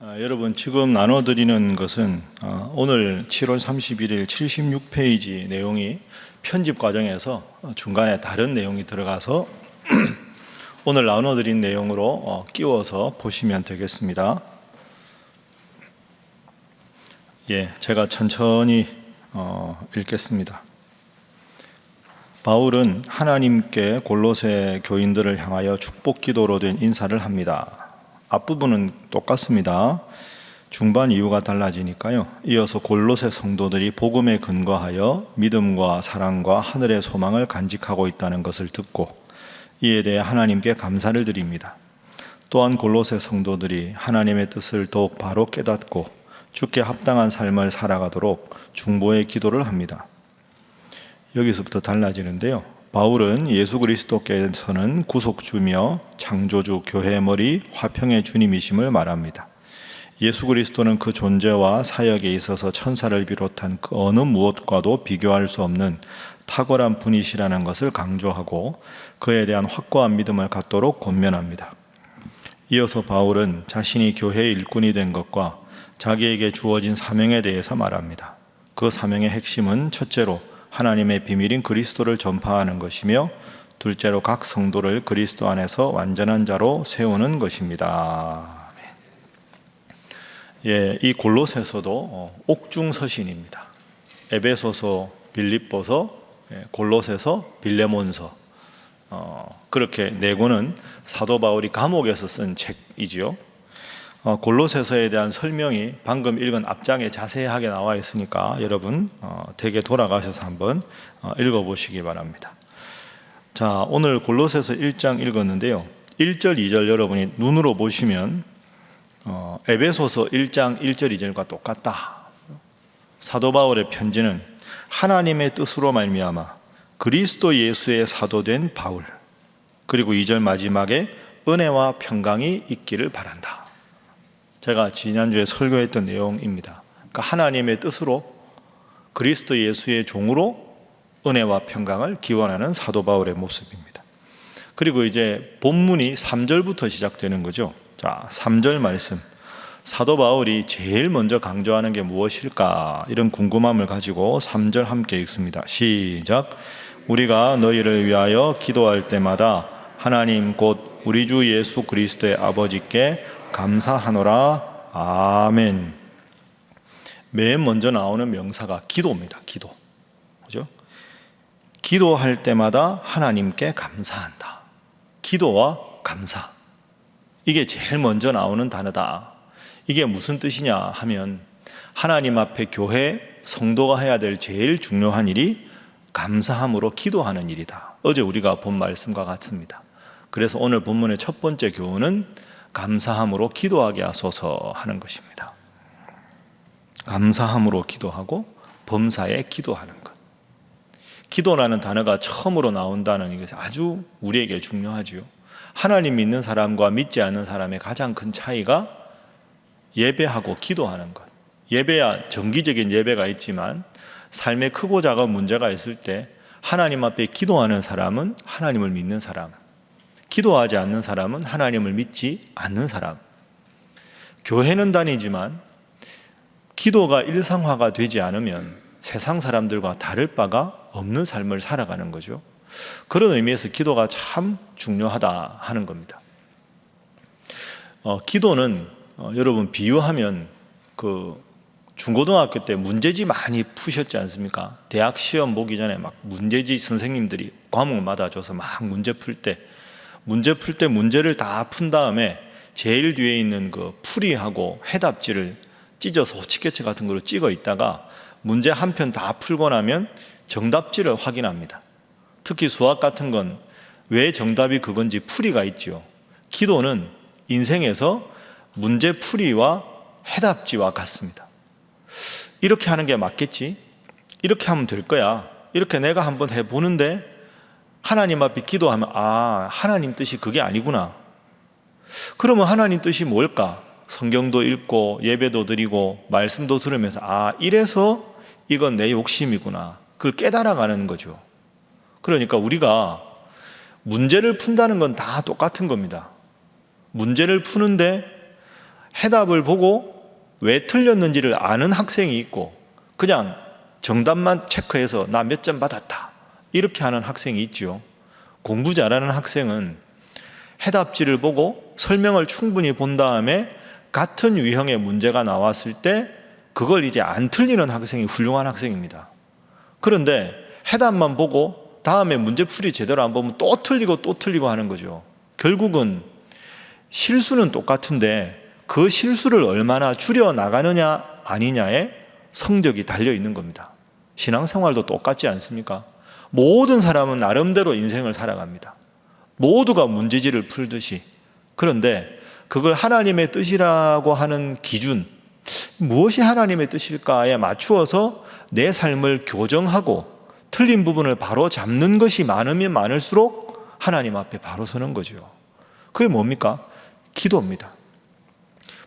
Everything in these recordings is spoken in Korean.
여러분 지금 나눠드리는 것은 오늘 7월 31일 76페이지 내용이 편집 과정에서 중간에 다른 내용이 들어가서 오늘 나눠드린 내용으로 끼워서 보시면 되겠습니다. 제가 천천히 읽겠습니다. 바울은 하나님께 골로새 교인들을 향하여 축복 기도로 된 인사를 합니다. 앞부분은 똑같습니다. 중반 이유가 달라지니까요. 이어서 골로새 성도들이 복음에 근거하여 믿음과 사랑과 하늘의 소망을 간직하고 있다는 것을 듣고 이에 대해 하나님께 감사를 드립니다. 또한 골로새 성도들이 하나님의 뜻을 더욱 바로 깨닫고 주께 합당한 삶을 살아가도록 중보의 기도를 합니다. 여기서부터 달라지는데요. 바울은 예수 그리스도께서는 구속주며 창조주, 교회의 머리, 화평의 주님이심을 말합니다. 예수 그리스도는 그 존재와 사역에 있어서 천사를 비롯한 그 어느 무엇과도 비교할 수 없는 탁월한 분이시라는 것을 강조하고 그에 대한 확고한 믿음을 갖도록 권면합니다. 이어서 바울은 자신이 교회의 일꾼이 된 것과 자기에게 주어진 사명에 대해서 말합니다. 그 사명의 핵심은 첫째로 하나님의 비밀인 그리스도를 전파하는 것이며 둘째로 각 성도를 그리스도 안에서 완전한 자로 세우는 것입니다. 이 골로새서도 옥중서신입니다. 에베소서, 빌립보서, 골로새서, 빌레몬서 그렇게 네 권은 사도 바울이 감옥에서 쓴 책이지요. 골로새서에 대한 설명이 방금 읽은 앞장에 자세하게 나와 있으니까 여러분 댁에 돌아가셔서 한번 읽어보시기 바랍니다. 자, 오늘 골로새서 1장 읽었는데요. 1절, 2절 여러분이 눈으로 보시면 에베소서 1장 1절, 2절과 똑같다. 사도 바울의 편지는 하나님의 뜻으로 말미암아 그리스도 예수의 사도된 바울, 그리고 2절 마지막에 은혜와 평강이 있기를 바란다. 제가 지난주에 설교했던 내용입니다. 그러니까 하나님의 뜻으로 그리스도 예수의 종으로 은혜와 평강을 기원하는 사도 바울의 모습입니다. 그리고 이제 본문이 3절부터 시작되는 거죠. 자, 3절 말씀. 사도 바울이 제일 먼저 강조하는 게 무엇일까? 이런 궁금함을 가지고 3절 함께 읽습니다. 시작. 우리가 너희를 위하여 기도할 때마다 하나님 곧 우리 주 예수 그리스도의 아버지께 감사하노라. 아멘. 맨 먼저 나오는 명사가 기도입니다. 기도. 그죠? 기도할 때마다 하나님께 감사한다. 기도와 감사. 이게 제일 먼저 나오는 단어다. 이게 무슨 뜻이냐 하면 하나님 앞에 교회 성도가 해야 될 제일 중요한 일이 감사함으로 기도하는 일이다. 어제 우리가 본 말씀과 같습니다. 그래서 오늘 본문의 첫 번째 교훈은 감사함으로 기도하게 하소서 하는 것입니다. 감사함으로 기도하고 범사에 기도하는 것. 기도라는 단어가 처음으로 나온다는 것이 아주 우리에게 중요하지요. 하나님 믿는 사람과 믿지 않는 사람의 가장 큰 차이가 예배하고 기도하는 것. 예배야 정기적인 예배가 있지만 삶에 크고 작은 문제가 있을 때 하나님 앞에 기도하는 사람은 하나님을 믿는 사람, 기도하지 않는 사람은 하나님을 믿지 않는 사람. 교회는 다니지만 기도가 일상화가 되지 않으면 세상 사람들과 다를 바가 없는 삶을 살아가는 거죠. 그런 의미에서 기도가 참 중요하다 하는 겁니다. 기도는 여러분 비유하면 중고등학교 때 문제집 많이 푸셨지 않습니까? 대학 시험 보기 전에 막 문제집 선생님들이 과목마다 줘서 막 문제 풀 때 문제를 다 푼 다음에 제일 뒤에 있는 그 풀이하고 해답지를 찢어서 호치케치 같은 거로 찍어 있다가 문제 한 편 다 풀고 나면 정답지를 확인합니다. 특히 수학 같은 건 왜 정답이 그건지 풀이가 있죠. 기도는 인생에서 문제 풀이와 해답지와 같습니다. 이렇게 하는 게 맞겠지? 이렇게 하면 될 거야. 이렇게 내가 한번 해보는데 하나님 앞에 기도하면 하나님 뜻이 그게 아니구나. 그러면 하나님 뜻이 뭘까? 성경도 읽고 예배도 드리고 말씀도 들으면서 이래서 이건 내 욕심이구나. 그걸 깨달아가는 거죠. 그러니까 우리가 문제를 푼다는 건 다 똑같은 겁니다. 문제를 푸는데 해답을 보고 왜 틀렸는지를 아는 학생이 있고 그냥 정답만 체크해서 나 몇 점 받았다 이렇게 하는 학생이 있죠. 공부 잘하는 학생은 해답지를 보고 설명을 충분히 본 다음에 같은 유형의 문제가 나왔을 때 그걸 이제 안 틀리는 학생이 훌륭한 학생입니다. 그런데 해답만 보고 다음에 문제풀이 제대로 안 보면 또 틀리고 하는 거죠. 결국은 실수는 똑같은데 그 실수를 얼마나 줄여나가느냐 아니냐에 성적이 달려있는 겁니다. 신앙생활도 똑같지 않습니까? 모든 사람은 나름대로 인생을 살아갑니다. 모두가 문제지를 풀듯이. 그런데 그걸 하나님의 뜻이라고 하는 기준, 무엇이 하나님의 뜻일까에 맞추어서 내 삶을 교정하고 틀린 부분을 바로 잡는 것이 많으면 많을수록 하나님 앞에 바로 서는 거죠. 그게 뭡니까? 기도입니다.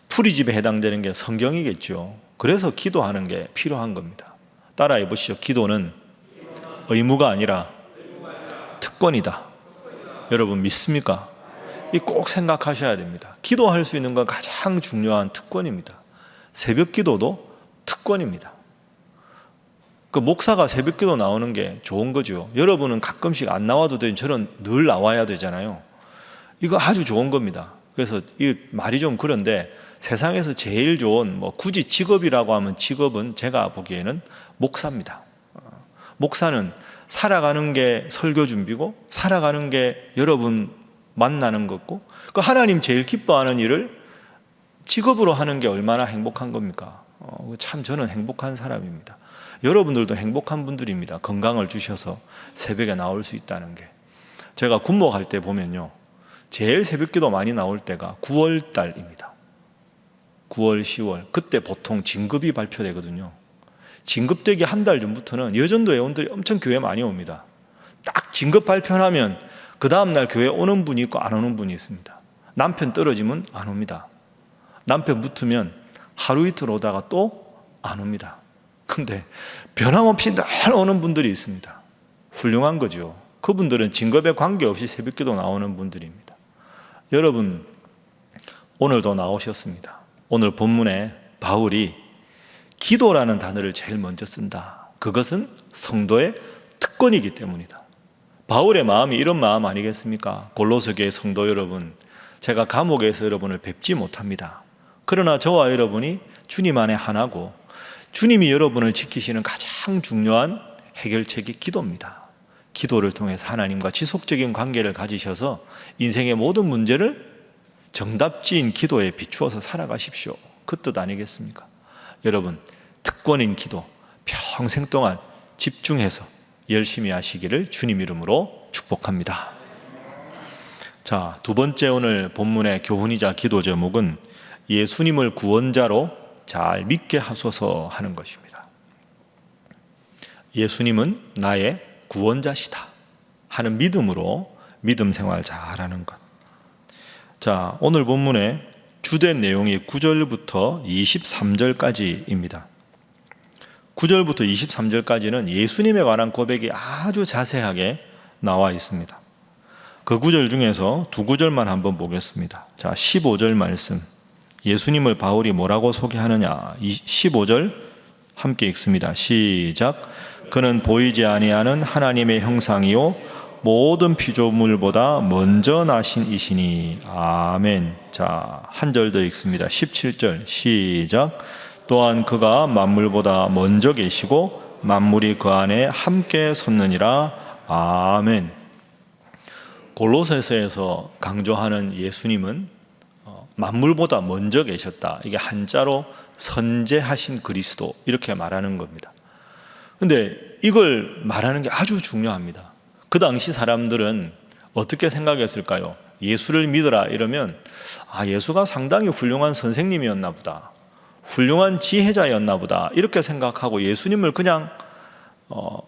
풀이집에 해당되는 게 성경이겠죠. 그래서 기도하는 게 필요한 겁니다. 따라해 보시죠. 기도는 의무가 아니라 특권이다. 여러분 믿습니까? 이 꼭 생각하셔야 됩니다. 기도할 수 있는 건 가장 중요한 특권입니다. 새벽 기도도 특권입니다. 그 목사가 새벽 기도 나오는 게 좋은 거죠. 여러분은 가끔씩 안 나와도 되는 저는 늘 나와야 되잖아요. 이거 아주 좋은 겁니다. 그래서 이 말이 좀 그런데 세상에서 제일 좋은 굳이 직업이라고 하면 직업은 제가 보기에는 목사입니다. 목사는 살아가는 게 설교 준비고 살아가는 게 여러분 만나는 거고 그 하나님 제일 기뻐하는 일을 직업으로 하는 게 얼마나 행복한 겁니까? 참 저는 행복한 사람입니다. 여러분들도 행복한 분들입니다. 건강을 주셔서 새벽에 나올 수 있다는 게. 제가 군목할 때 보면요, 제일 새벽기도 많이 나올 때가 9월 달입니다. 9월, 10월 그때 보통 진급이 발표되거든요. 진급되기 한 달 전부터는 여전도 회원들이 엄청 교회 많이 옵니다. 딱 진급 발표하면 그 다음날 교회 오는 분이 있고 안 오는 분이 있습니다. 남편 떨어지면 안 옵니다. 남편 붙으면 하루 이틀 오다가 또 안 옵니다. 근데 변함없이 늘 오는 분들이 있습니다. 훌륭한 거죠. 그분들은 진급에 관계없이 새벽기도 나오는 분들입니다. 여러분 오늘도 나오셨습니다. 오늘 본문에 바울이 기도라는 단어를 제일 먼저 쓴다. 그것은 성도의 특권이기 때문이다. 바울의 마음이 이런 마음 아니겠습니까? 골로새 교회 성도 여러분, 제가 감옥에서 여러분을 뵙지 못합니다. 그러나 저와 여러분이 주님 안에 하나고 주님이 여러분을 지키시는 가장 중요한 해결책이 기도입니다. 기도를 통해서 하나님과 지속적인 관계를 가지셔서 인생의 모든 문제를 정답지인 기도에 비추어서 살아가십시오. 그 뜻 아니겠습니까? 여러분, 특권인 기도 평생 동안 집중해서 열심히 하시기를 주님 이름으로 축복합니다. 자, 두 번째 오늘 본문의 교훈이자 기도 제목은 예수님을 구원자로 잘 믿게 하소서 하는 것입니다. 예수님은 나의 구원자시다 하는 믿음으로 믿음 생활 잘하는 것. 자, 오늘 본문의 주된 내용이 9절부터 23절까지입니다. 9절부터 23절까지는 예수님에 관한 고백이 아주 자세하게 나와 있습니다. 그 구절 중에서 두 구절만 한번 보겠습니다. 자, 15절 말씀. 예수님을 바울이 뭐라고 소개하느냐? 15절 함께 읽습니다. 시작. 그는 보이지 아니하는 하나님의 형상이요 모든 피조물보다 먼저 나신 이시니. 아멘. 자, 한 절 더 읽습니다. 17절 시작. 또한 그가 만물보다 먼저 계시고 만물이 그 안에 함께 섰느니라. 아멘. 골로새서에서 강조하는 예수님은 만물보다 먼저 계셨다. 이게 한자로 선재하신 그리스도 이렇게 말하는 겁니다. 근데 이걸 말하는 게 아주 중요합니다. 그 당시 사람들은 어떻게 생각했을까요? 예수를 믿어라 이러면 예수가 상당히 훌륭한 선생님이었나 보다, 훌륭한 지혜자였나 보다 이렇게 생각하고 예수님을 그냥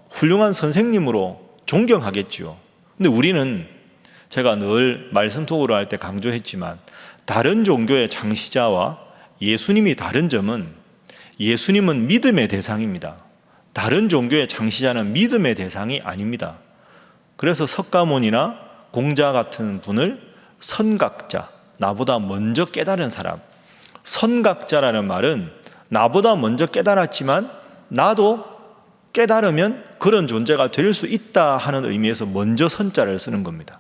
훌륭한 선생님으로 존경하겠죠. 근데 우리는 제가 늘 말씀 토크를 할 때 강조했지만 다른 종교의 창시자와 예수님이 다른 점은 예수님은 믿음의 대상입니다. 다른 종교의 창시자는 믿음의 대상이 아닙니다. 그래서 석가모니나 공자 같은 분을 선각자, 나보다 먼저 깨달은 사람, 선각자라는 말은 나보다 먼저 깨달았지만 나도 깨달으면 그런 존재가 될 수 있다 하는 의미에서 먼저 선자를 쓰는 겁니다.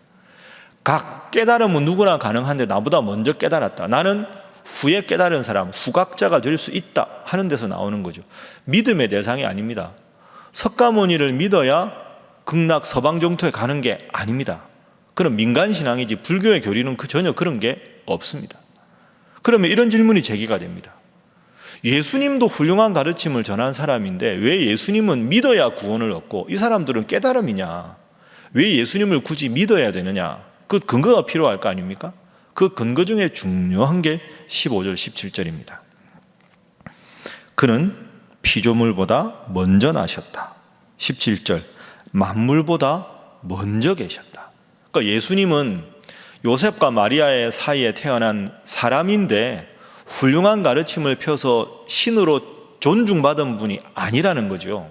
각 깨달음은 누구나 가능한데 나보다 먼저 깨달았다, 나는 후에 깨달은 사람, 후각자가 될 수 있다 하는 데서 나오는 거죠. 믿음의 대상이 아닙니다. 석가모니를 믿어야 극락 서방정토에 가는 게 아닙니다. 그럼 민간신앙이지 불교의 교리는 전혀 그런 게 없습니다. 그러면 이런 질문이 제기가 됩니다. 예수님도 훌륭한 가르침을 전한 사람인데 왜 예수님은 믿어야 구원을 얻고 이 사람들은 깨달음이냐, 왜 예수님을 굳이 믿어야 되느냐, 그 근거가 필요할 거 아닙니까? 그 근거 중에 중요한 게 15절 17절입니다. 그는 피조물보다 먼저 나셨다. 17절 만물보다 먼저 계셨다. 그러니까 예수님은 요셉과 마리아의 사이에 태어난 사람인데 훌륭한 가르침을 펴서 신으로 존중받은 분이 아니라는 거죠.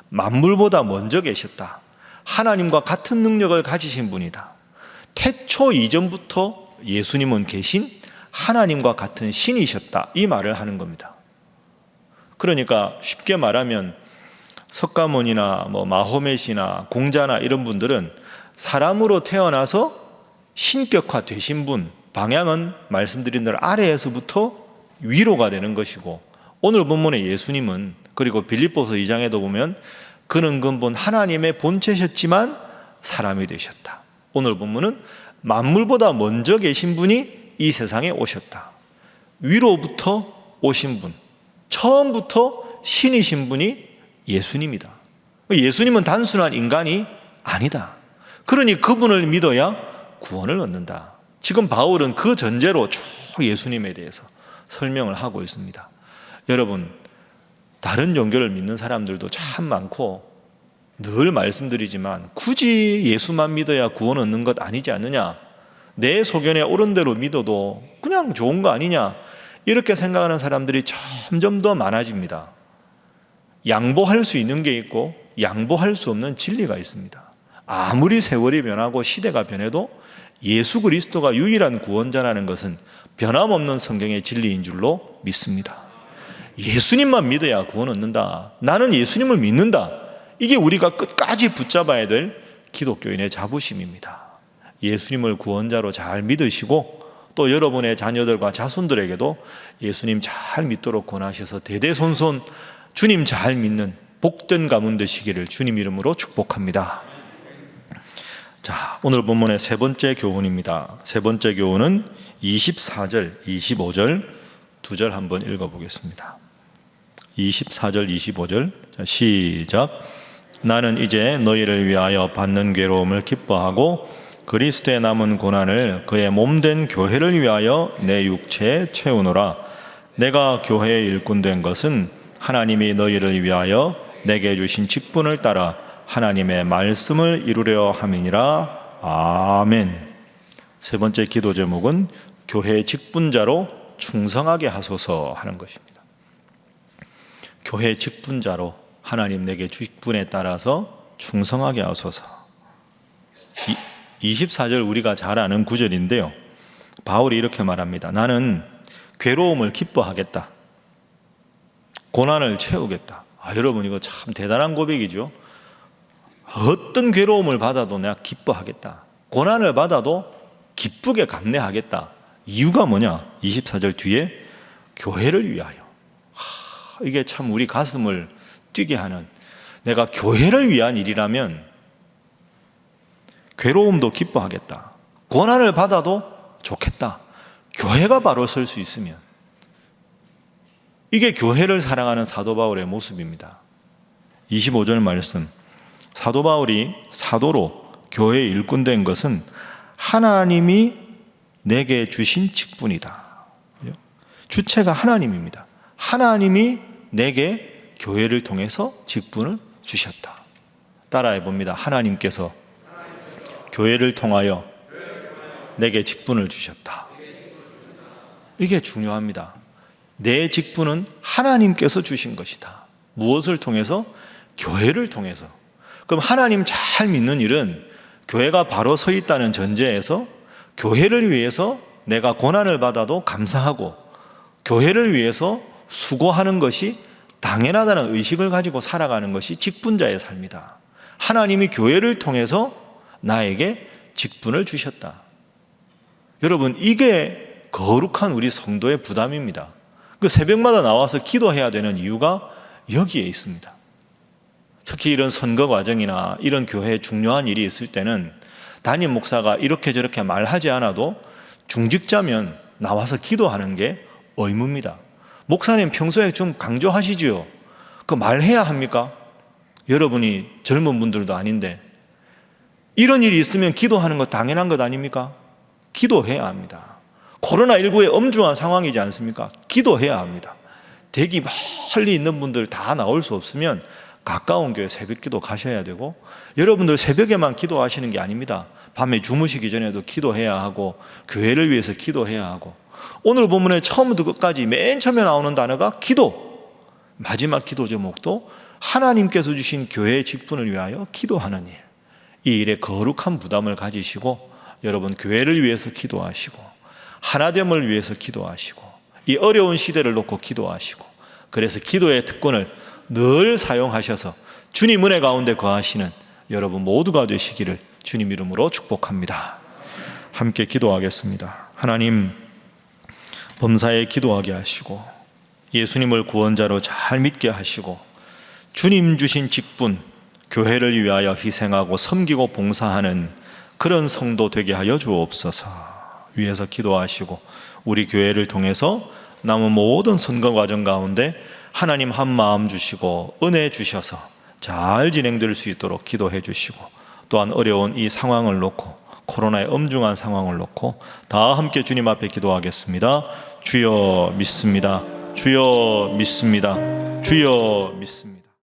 만물보다 먼저 계셨다. 하나님과 같은 능력을 가지신 분이다. 태초 이전부터 예수님은 계신 하나님과 같은 신이셨다, 이 말을 하는 겁니다. 그러니까 쉽게 말하면 석가모니나 마호멧이나 공자나 이런 분들은 사람으로 태어나서 신격화 되신 분, 방향은 말씀드린 대로 아래에서부터 위로가 되는 것이고, 오늘 본문의 예수님은, 그리고 빌립보서 2장에도 보면 그는 근본 하나님의 본체셨지만 사람이 되셨다. 오늘 본문은 만물보다 먼저 계신 분이 이 세상에 오셨다. 위로부터 오신 분, 처음부터 신이신 분이 예수님이다. 예수님은 단순한 인간이 아니다. 그러니 그분을 믿어야 구원을 얻는다. 지금 바울은 그 전제로 쭉 예수님에 대해서 설명을 하고 있습니다. 여러분, 다른 종교를 믿는 사람들도 참 많고 늘 말씀드리지만 굳이 예수만 믿어야 구원 얻는 것 아니지 않느냐, 내 소견에 옳은 대로 믿어도 그냥 좋은 거 아니냐, 이렇게 생각하는 사람들이 점점 더 많아집니다. 양보할 수 있는 게 있고 양보할 수 없는 진리가 있습니다. 아무리 세월이 변하고 시대가 변해도 예수 그리스도가 유일한 구원자라는 것은 변함없는 성경의 진리인 줄로 믿습니다. 예수님만 믿어야 구원 얻는다, 나는 예수님을 믿는다, 이게 우리가 끝까지 붙잡아야 될 기독교인의 자부심입니다. 예수님을 구원자로 잘 믿으시고 또 여러분의 자녀들과 자손들에게도 예수님 잘 믿도록 권하셔서 대대손손 주님 잘 믿는 복된 가문 되시기를 주님 이름으로 축복합니다. 자, 오늘 본문의 세 번째 교훈입니다. 세 번째 교훈은 24절, 25절 두 절 한번 읽어보겠습니다. 24절, 25절 시작. 나는 이제 너희를 위하여 받는 괴로움을 기뻐하고 그리스도의 남은 고난을 그의 몸된 교회를 위하여 내 육체에 채우노라. 내가 교회의 일꾼 된 것은 하나님이 너희를 위하여 내게 주신 직분을 따라 하나님의 말씀을 이루려 함이니라. 아멘. 세 번째 기도 제목은 교회의 직분자로 충성하게 하소서 하는 것입니다. 교회의 직분자로 하나님 내게 직분에 따라서 충성하게 하소서. 24절 우리가 잘 아는 구절인데요, 바울이 이렇게 말합니다. 나는 괴로움을 기뻐하겠다, 고난을 채우겠다. 여러분, 이거 참 대단한 고백이죠. 어떤 괴로움을 받아도 내가 기뻐하겠다, 고난을 받아도 기쁘게 감내하겠다. 이유가 뭐냐? 24절 뒤에 교회를 위하여. 이게 참 우리 가슴을 뛰게 하는, 내가 교회를 위한 일이라면 괴로움도 기뻐하겠다, 고난을 받아도 좋겠다. 교회가 바로 설 수 있으면, 이게 교회를 사랑하는 사도 바울의 모습입니다. 25절 말씀, 사도 바울이 사도로 교회의 일꾼 된 것은 하나님이 내게 주신 직분이다. 주체가 하나님입니다. 하나님이 내게 교회를 통해서 직분을 주셨다. 따라해 봅니다. 하나님께서 교회를 통하여 내게 직분을 주셨다. 이게 중요합니다. 내 직분은 하나님께서 주신 것이다. 무엇을 통해서? 교회를 통해서. 그럼 하나님 잘 믿는 일은 교회가 바로 서 있다는 전제에서 교회를 위해서 내가 고난을 받아도 감사하고 교회를 위해서 수고하는 것이 당연하다는 의식을 가지고 살아가는 것이 직분자의 삶이다. 하나님이 교회를 통해서 나에게 직분을 주셨다. 여러분, 이게 거룩한 우리 성도의 부담입니다. 그 새벽마다 나와서 기도해야 되는 이유가 여기에 있습니다. 특히 이런 선거 과정이나 이런 교회에 중요한 일이 있을 때는 담임 목사가 이렇게 저렇게 말하지 않아도 중직자면 나와서 기도하는 게 의무입니다. 목사님 평소에 좀 강조하시지요. 그 말해야 합니까? 여러분이 젊은 분들도 아닌데 이런 일이 있으면 기도하는 거 당연한 것 아닙니까? 기도해야 합니다. 코로나19의 엄중한 상황이지 않습니까? 기도해야 합니다. 대기 멀리 있는 분들 다 나올 수 없으면 가까운 교회 새벽기도 가셔야 되고, 여러분들 새벽에만 기도하시는 게 아닙니다. 밤에 주무시기 전에도 기도해야 하고 교회를 위해서 기도해야 하고, 오늘 본문의 처음부터 끝까지 맨 처음에 나오는 단어가 기도, 마지막 기도 제목도 하나님께서 주신 교회의 직분을 위하여 기도하는 일, 이 일에 거룩한 부담을 가지시고 여러분 교회를 위해서 기도하시고 하나됨을 위해서 기도하시고 이 어려운 시대를 놓고 기도하시고, 그래서 기도의 특권을 늘 사용하셔서 주님 은혜 가운데 거하시는 여러분 모두가 되시기를 주님 이름으로 축복합니다. 함께 기도하겠습니다. 하나님, 범사에 기도하게 하시고 예수님을 구원자로 잘 믿게 하시고 주님 주신 직분, 교회를 위하여 희생하고 섬기고 봉사하는 그런 성도 되게 하여 주옵소서. 위에서 기도하시고 우리 교회를 통해서 남은 모든 선거 과정 가운데 하나님 한 마음 주시고 은혜 주셔서 잘 진행될 수 있도록 기도해 주시고, 또한 어려운 이 상황을 놓고, 코로나의 엄중한 상황을 놓고 다 함께 주님 앞에 기도하겠습니다. 주여 믿습니다. 주여 믿습니다. 주여 믿습니다.